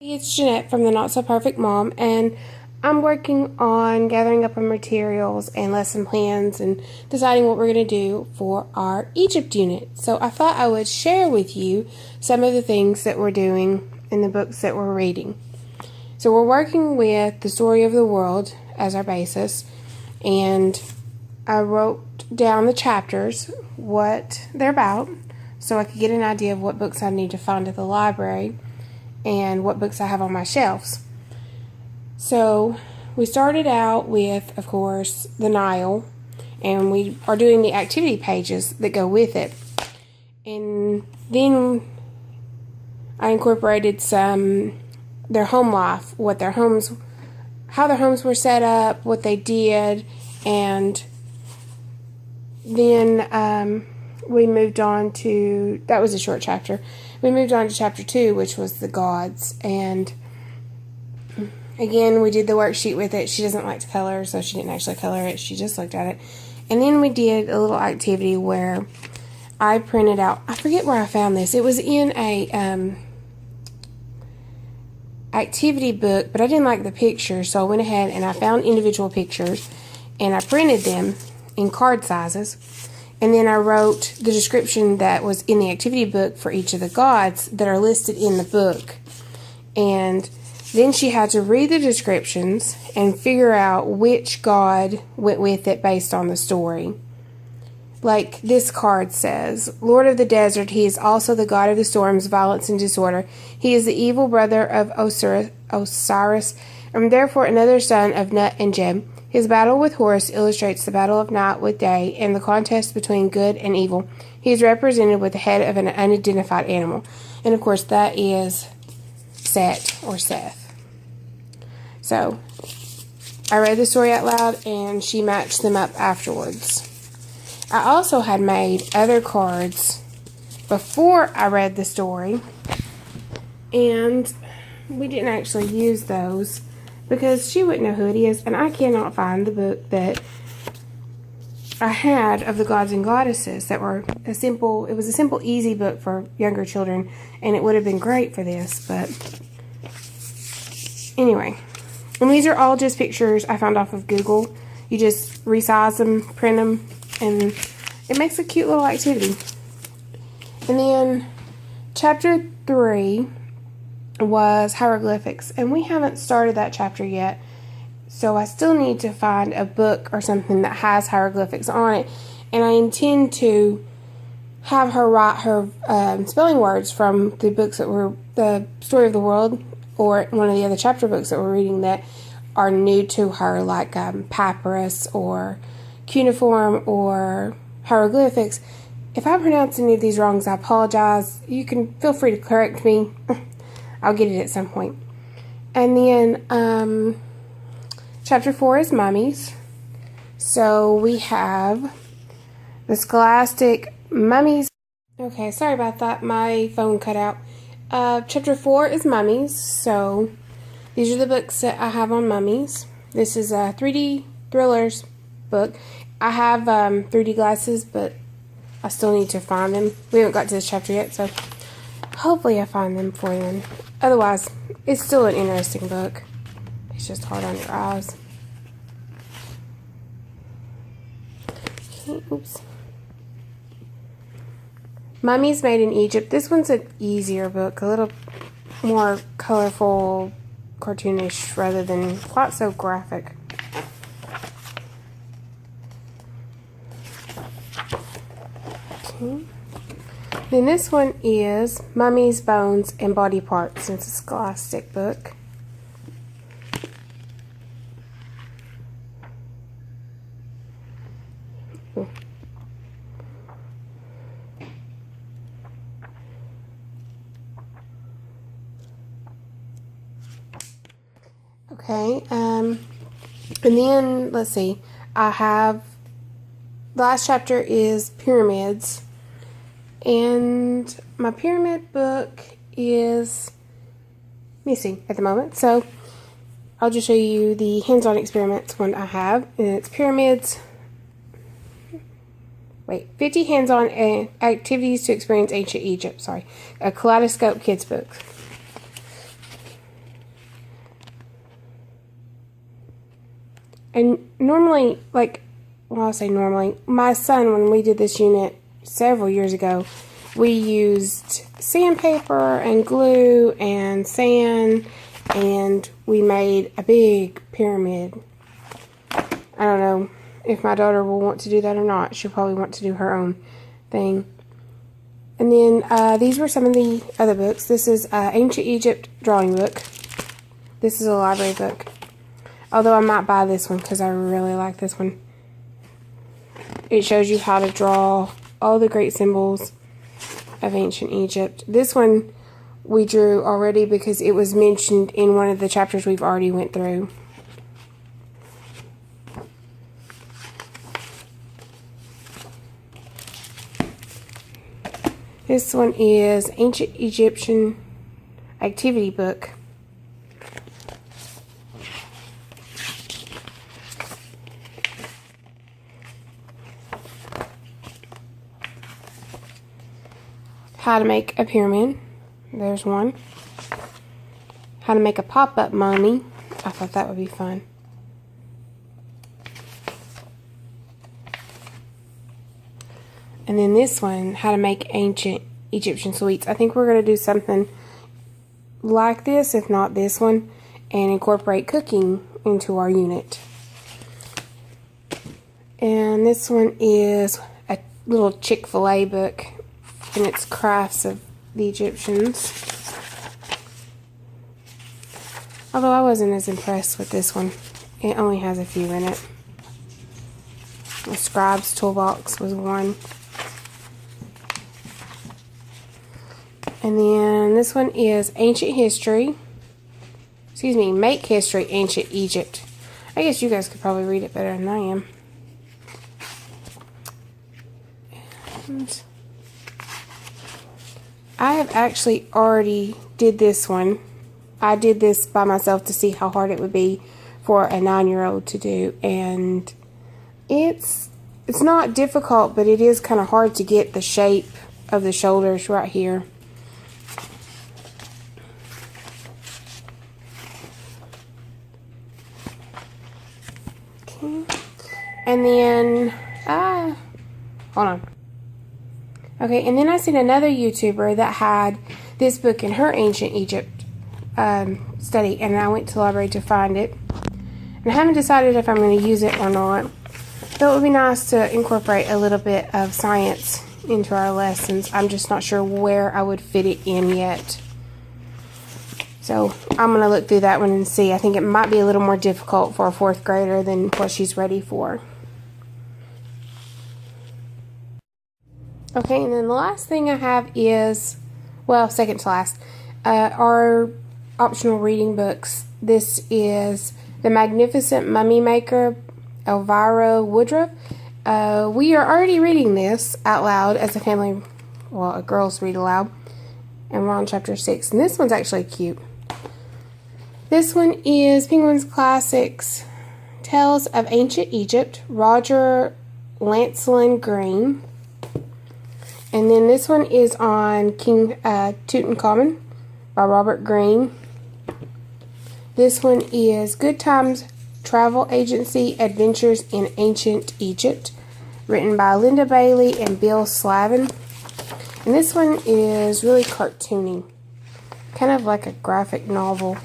It's Jeanette from the Not So Perfect Mom, and I'm working on gathering up our materials and lesson plans and deciding what we're going to do for our Egypt unit. So I thought I would share with you some of the things that we're doing in the books that we're reading. So we're working with the story of the world as our basis, and I wrote down the chapters, what they're about, so I could get an idea of what books I need to find at the library and what books I have on my shelves. So we started out with, of course, the Nile, and we are doing the activity pages that go with it. And then I incorporated some their home life, how their homes were set up, what they did, and then we moved on to, that was a short chapter. We moved on to chapter 2, which was the gods, and again, we did the worksheet with it. She doesn't like to color, so she didn't actually color it. She just looked at it. And then we did a little activity where I printed out, I forget where I found this. It was in a activity book, but I didn't like the pictures, so I went ahead and I found individual pictures, and I printed them in card sizes. And then I wrote the description that was in the activity book for each of the gods that are listed in the book. And then she had to read the descriptions and figure out which god went with it based on the story. Like this card says, Lord of the desert, he is also the god of the storms, violence, and disorder. He is the evil brother of Osiris, and therefore another son of Nut and Jeb. His battle with Horus illustrates the battle of night with day and the contest between good and evil. He is represented with the head of an unidentified animal. And of course that is Set or Seth. So I read the story out loud and she matched them up afterwards. I also had made other cards before I read the story, and we didn't actually use those because she wouldn't know who it is, and I cannot find the book that I had of the gods and goddesses that were it was a simple, easy book for younger children, and it would have been great for this, but anyway. And these are all just pictures I found off of Google. You just resize them, print them, and it makes a cute little activity. And then chapter 3 was hieroglyphics, and we haven't started that chapter yet, so I still need to find a book or something that has hieroglyphics on it, and I intend to have her write her spelling words from the books that were the story of the world or one of the other chapter books that we're reading that are new to her, like papyrus or cuneiform or hieroglyphics. If I pronounce any of these wrongs, I apologize. You can feel free to correct me. I'll get it at some point. And then chapter 4 is mummies. So we have the scholastic mummies. Okay, sorry about that. My phone cut out. Chapter 4 is mummies. So these are the books that I have on mummies. This is a 3D thrillers book. I have 3D glasses, but I still need to find them. We haven't got to this chapter yet, so hopefully I find them for then. Otherwise, it's still an interesting book. It's just hard on your eyes. Okay, oops. Mummies Made in Egypt. This one's an easier book, a little more colorful, cartoonish, rather than quite so graphic. Okay. Then this one is Mummies, Bones, and Body Parts. It's a scholastic book. Okay, and then, let's see, I have, the last chapter is Pyramids. And my pyramid book is missing at the moment, so I'll just show you the hands-on experiments one I have, and it's Pyramids. 50 hands-on activities to experience ancient Egypt. A Kaleidoscope kids book. And normally, like, well, I'll say normally, my son, when we did this unit several years ago, we used sandpaper and glue and sand, and we made a big pyramid. I don't know if my daughter will want to do that or not. She'll probably want to do her own thing. And then these were some of the other books. This is Ancient Egypt drawing book. This is a library book. Although I might buy this one because I really like this one. It shows you how to draw all the great symbols of ancient Egypt. This one we drew already because it was mentioned in one of the chapters we've already went through. This one is Ancient Egyptian Activity Book. How to make a pyramid. There's one. How to make a pop-up mummy. I thought that would be fun. And then this one, how to make ancient Egyptian sweets. I think we're going to do something like this, if not this one, and incorporate cooking into our unit. And this one is a little Chick-fil-A book, and it's crafts of the Egyptians. Although I wasn't as impressed with this one. It only has a few in it. The Scribe's Toolbox was one. And then this one is Ancient History. Excuse me, Make History Ancient Egypt. I guess you guys could probably read it better than I am. And I have actually already did this one. I did this by myself to see how hard it would be for a 9-year-old to do. And it's not difficult, but it is kind of hard to get the shape of the shoulders right here. And then, hold on. Okay, and then I seen another YouTuber that had this book in her Ancient Egypt study, and I went to the library to find it. And I haven't decided if I'm going to use it or not. Though it would be nice to incorporate a little bit of science into our lessons. I'm just not sure where I would fit it in yet. So I'm going to look through that one and see. I think it might be a little more difficult for a 4th grader than what she's ready for. Okay, and then the last thing I have is, well, second to last, our optional reading books. This is The Magnificent Mummy Maker, Elvira Woodruff. We are already reading this out loud as a family, well, girls read aloud, and we're on chapter 6, and this one's actually cute. This one is Penguin's Classics, Tales of Ancient Egypt, Roger Lancelin Green. And then this one is on King Tutankhamun by Robert Greene. This one is Good Times Travel Agency Adventures in Ancient Egypt, written by Linda Bailey and Bill Slavin. And this one is really cartoony, kind of like a graphic novel.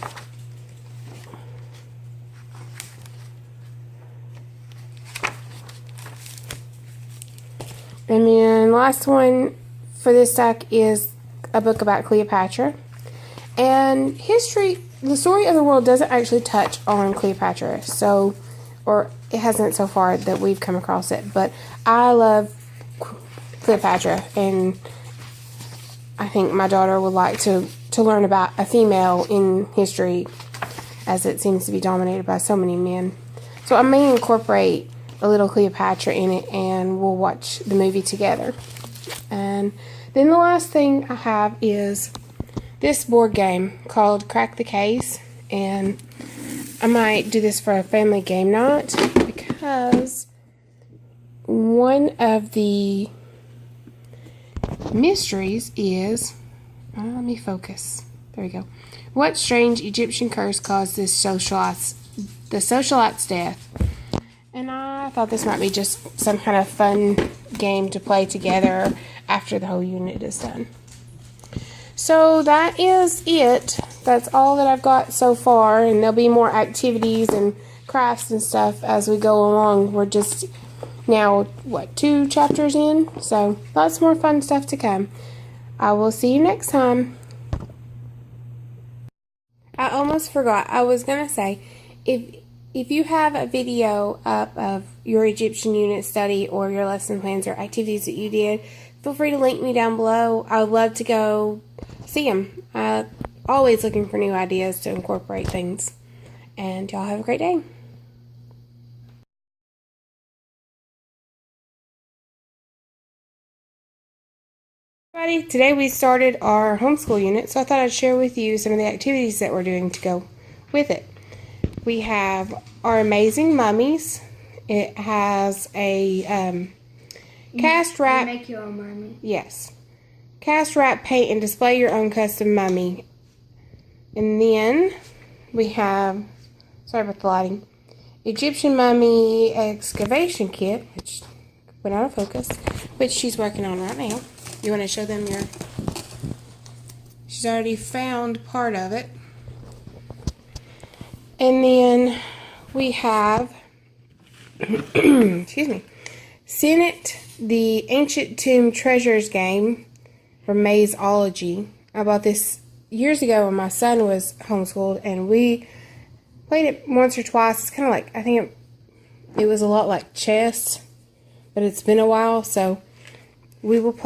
And then last one for this stack is a book about Cleopatra. And history, the story of the world doesn't actually touch on Cleopatra. So, or it hasn't so far that we've come across it. But I love Cleopatra. And I think my daughter would like to learn about a female in history, as it seems to be dominated by so many men. So I may incorporate a little Cleopatra in it, and we'll watch the movie together. And then the last thing I have is this board game called Crack the Case, and I might do this for a family game night because one of the mysteries is, let me focus, there we go. What strange Egyptian curse caused the socialite's death? And I thought this might be just some kind of fun game to play together after the whole unit is done. So that is it. That's all that I've got so far, and there'll be more activities and crafts and stuff as we go along. We're just now, 2 chapters in? So lots more fun stuff to come. I will see you next time. I almost forgot. I was going to say, if you have a video up of your Egyptian unit study or your lesson plans or activities that you did, feel free to link me down below. I would love to go see them. Always looking for new ideas to incorporate things. And y'all have a great day. Everybody, today we started our homeschool unit, so I thought I'd share with you some of the activities that we're doing to go with it. We have our amazing mummies. It has a cast wrap. Make your own mummy. Yes. Cast wrap, paint, and display your own custom mummy. And then we have, sorry about the lighting, Egyptian mummy excavation kit, which went out of focus, which she's working on right now. You want to show them your, she's already found part of it. And then we have, excuse me, Senate, the Ancient Tomb Treasures game from Mazeology. I bought this years ago when my son was homeschooled, and we played it once or twice. It's kind of like, I think it was a lot like chess, but it's been a while, so we will play.